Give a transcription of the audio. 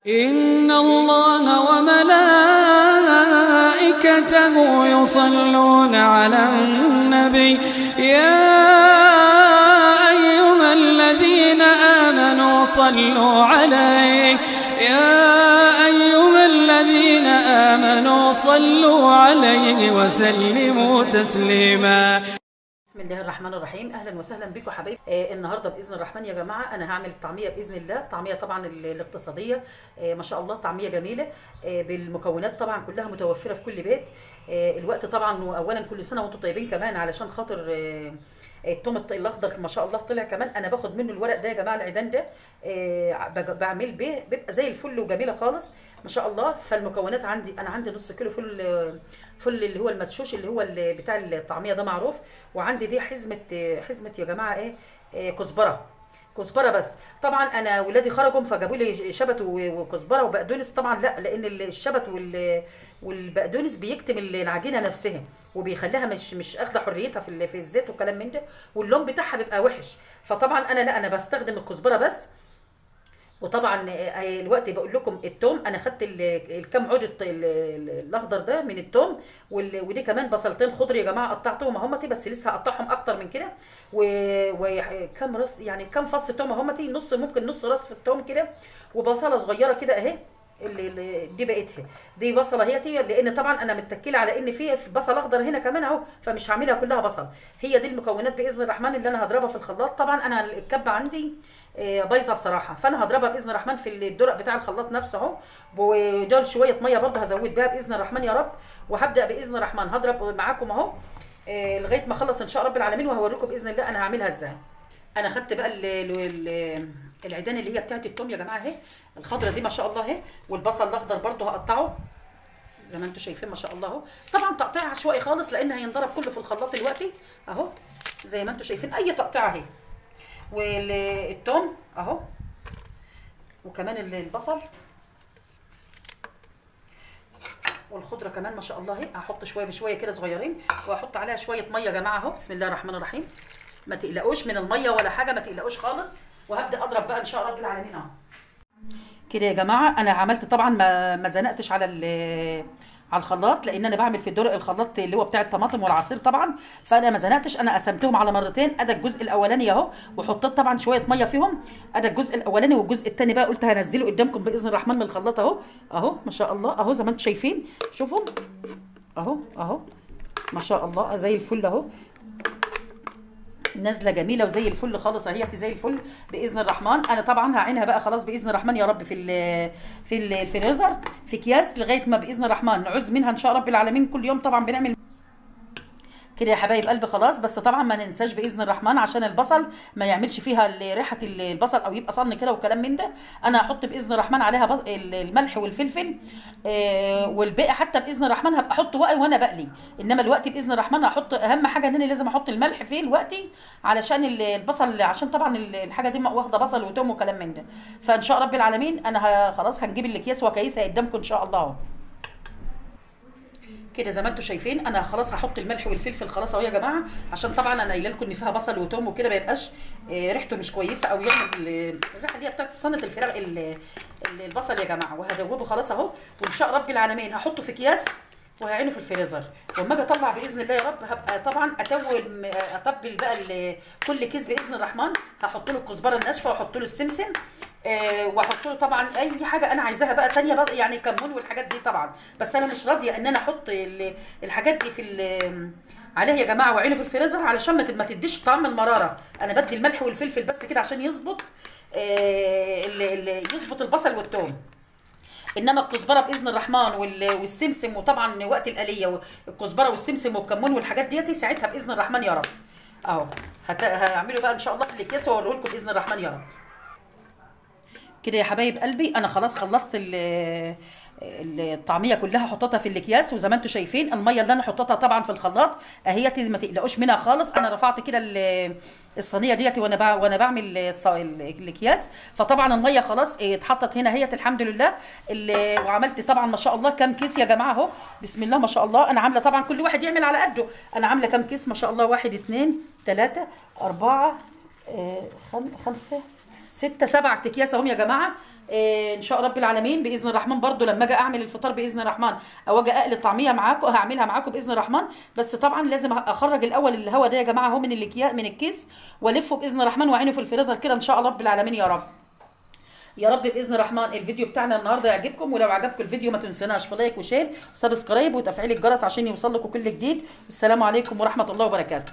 إن الله وملائكته يصلون على النبي يا أيها الذين آمنوا صلوا عليه وسلموا تسليما. بسم الله الرحمن الرحيم. اهلا وسهلا بكم حبايبي. النهارده باذن الرحمن يا جماعه انا هعمل الطعميه باذن الله، طعميه طبعا الاقتصاديه ما شاء الله، طعميه جميله بالمكونات طبعا كلها متوفره في كل بيت. الوقت طبعا، واولا كل سنه وانتم طيبين كمان، علشان خاطر التوم الاخضر ما شاء الله طلع كمان. انا باخد منه الورق ده يا جماعه، العيدان ده بعمل بيه بيبقى زي الفل وجميله خالص ما شاء الله. فالمكونات عندي، انا عندي نص كيلو فل اللي هو المدشوش اللي هو بتاع الطعميه ده معروف، وعندي دي حزمه يا جماعه كزبره بس. طبعا انا ولادي خرجوا فجابوا لي شبت وكزبره وبقدونس. طبعا لا، لان الشبت والبقدونس بيكتم العجينه نفسها وبيخليها مش اخده حريتها في الزيت وكلام من ده، واللون بتاعها بيبقى وحش. فطبعا انا بستخدم الكزبره بس. وطبعا الوقت بقول لكم التوم، انا خدت الكام عود الاخضر ده من التوم، ودي كمان بصلتين خضر يا جماعه قطعتهم اهمتي، بس لسه هقطعهم اكتر من كده. وكام راس، يعني كام فص توم اهمتي، ممكن نص راس في التوم كده، وبصله صغيره كده اهي. دي بقتها دي بصله اهيتي، لان طبعا انا متكله على ان في بصل اخضر هنا كمان اهو، فمش هعملها كلها بصل. هي دي المكونات باذن الرحمن اللي انا هضربها في الخلاط. طبعا انا الكبه عندي بايظه بصراحه، فانا هضربها باذن الرحمن في الدرق بتاع الخلاط نفسه اهو، ودول شويه ميه برده هزود بيها باذن الرحمن يا رب. وهبدا باذن الرحمن هضرب معاكم اهو لغايه ما اخلص ان شاء رب العالمين، وهوريكم باذن الله انا هعملها ازاي. انا خدت بقى العيدان اللي هي بتاعت التوم يا جماعه اهي، الخضره دي ما شاء الله اهي، والبصل الاخضر برده هقطعه زي ما انتم شايفين ما شاء الله اهو. طبعا تقطيع عشوائي خالص، لان هينضرب كله في الخلاط دلوقتي اهو زي ما انتم شايفين، اي تقطيعه اهي. والثوم اهو، وكمان البصل والخضره كمان ما شاء الله اهي. هحط شويه بشويه كده صغيرين، وهحط عليها شويه ميه يا جماعه اهو. بسم الله الرحمن الرحيم. ما تقلقوش من الميه ولا حاجه، ما تقلقوش خالص. وهبدا اضرب بقى ان شاء رب العالمين اهو كده يا جماعه. انا عملت طبعا ما زنقتش على الخلاط، لان انا بعمل في الدرق الخلاط اللي هو بتاع الطماطم والعصير طبعا، فانا ما زنقتش. انا قسمتهم على مرتين، ادى الجزء الاولاني اهو، وحطيت طبعا شويه ميه فيهم، ادى الجزء الاولاني، والجزء الثاني بقى قلت هنزله قدامكم باذن الرحمن من الخلاط اهو ما شاء الله اهو زي ما انتم شايفين. شوفوا اهو ما شاء الله زي الفل اهو، نازله جميله وزي الفل خالص اهيتي زي الفل باذن الرحمن. انا طبعا هعينها بقى خلاص باذن الرحمن يا رب في الفريزر في اكياس، لغايه ما باذن الرحمن نعوز منها ان شاء رب العالمين. كل يوم طبعا بنعمل كده يا حبايب قلبي خلاص. بس طبعا ما ننساش باذن الرحمن عشان البصل ما يعملش فيها ريحه البصل او يبقى صن كده وكلام من ده. انا هحط باذن الرحمن عليها الملح والفلفل والباقي حتى باذن الرحمن هبقى احطه وانا بقلي. انما الوقت باذن الرحمن هحط، اهم حاجه ان انا لازم احط الملح فيه الوقت علشان البصل، عشان طبعا الحاجه دي واخده بصل وتوم وكلام من ده. فان شاء رب العالمين انا خلاص هنجيب الاكياس واكيسها قدامكم ان شاء الله كده زي ما انتم شايفين. انا خلاص هحط الملح والفلفل خلاص اهو يا جماعه، عشان طبعا انا قايله لكم ان فيها بصل وتوم وكده، ما يبقاش ريحته مش كويسه او يعمل الريحه اللي هي بتاعت صنه الفراخ البصل يا جماعه. وهدوبه خلاص اهو، وان شاء رب العالمين هحطه في اكياس وهعينه في الفريزر. واما اجي اطلع باذن الله يا رب هبقى طبعا اتبل بقى كل كيس باذن الرحمن. هحط له الكزبره الناشفه، واحط له السمسم، واحط له طبعا اي حاجه انا عايزاها بقى تانية بقى، يعني كمون والحاجات دي طبعا. بس انا مش راضيه ان انا احط الحاجات دي عليها يا جماعه، وعينه في الفريزر علشان ما تديش طعم المراره. انا بدي الملح والفلفل بس كده عشان يظبط يظبط البصل والثوم. انما الكزبره باذن الرحمن والسمسم، وطبعا وقت القليه الكزبره والسمسم والكمون والحاجات ديتي ساعتها باذن الرحمن يا رب اهو هعمله بقى ان شاء الله في الاكياس واوريه لكم باذن الرحمن يا رب كده يا حبايب قلبي. انا خلاص خلصت الطعميه كلها، حطيتها في الاكياس، وزي ما انتم شايفين الميه اللي انا حطيتها طبعا في الخلاط اهيتي، ما تقلقوش منها خالص. انا رفعت كده الصينيه ديتي وانا بعمل الاكياس، فطبعا الميه خلاص اتحطت هنا اهيت الحمد لله. وعملت طبعا ما شاء الله كام كيس يا جماعه اهو، بسم الله ما شاء الله. انا عامله طبعا كل واحد يعمل على قده. انا عامله كام كيس ما شاء الله، 1 2 3 4 5 6 7 اكياس اهم يا جماعه. ان شاء رب العالمين باذن الرحمن. برضو لما اجي اعمل الفطار باذن الرحمن او اجي اقلي الطعميه معاكم هعملها معاكم باذن الرحمن. بس طبعا لازم اخرج الاول الهواء ده يا جماعه اهو من الكيس والفه باذن الرحمن واعينه في الفريزر كده ان شاء الله رب العالمين يا رب. يا رب باذن الرحمن الفيديو بتاعنا النهارده يعجبكم، ولو عجبكم الفيديو ما تنسوناش في لايك وشير وسبسكرايب وتفعيل الجرس عشان يوصل لكم كل جديد. والسلام عليكم ورحمه الله وبركاته.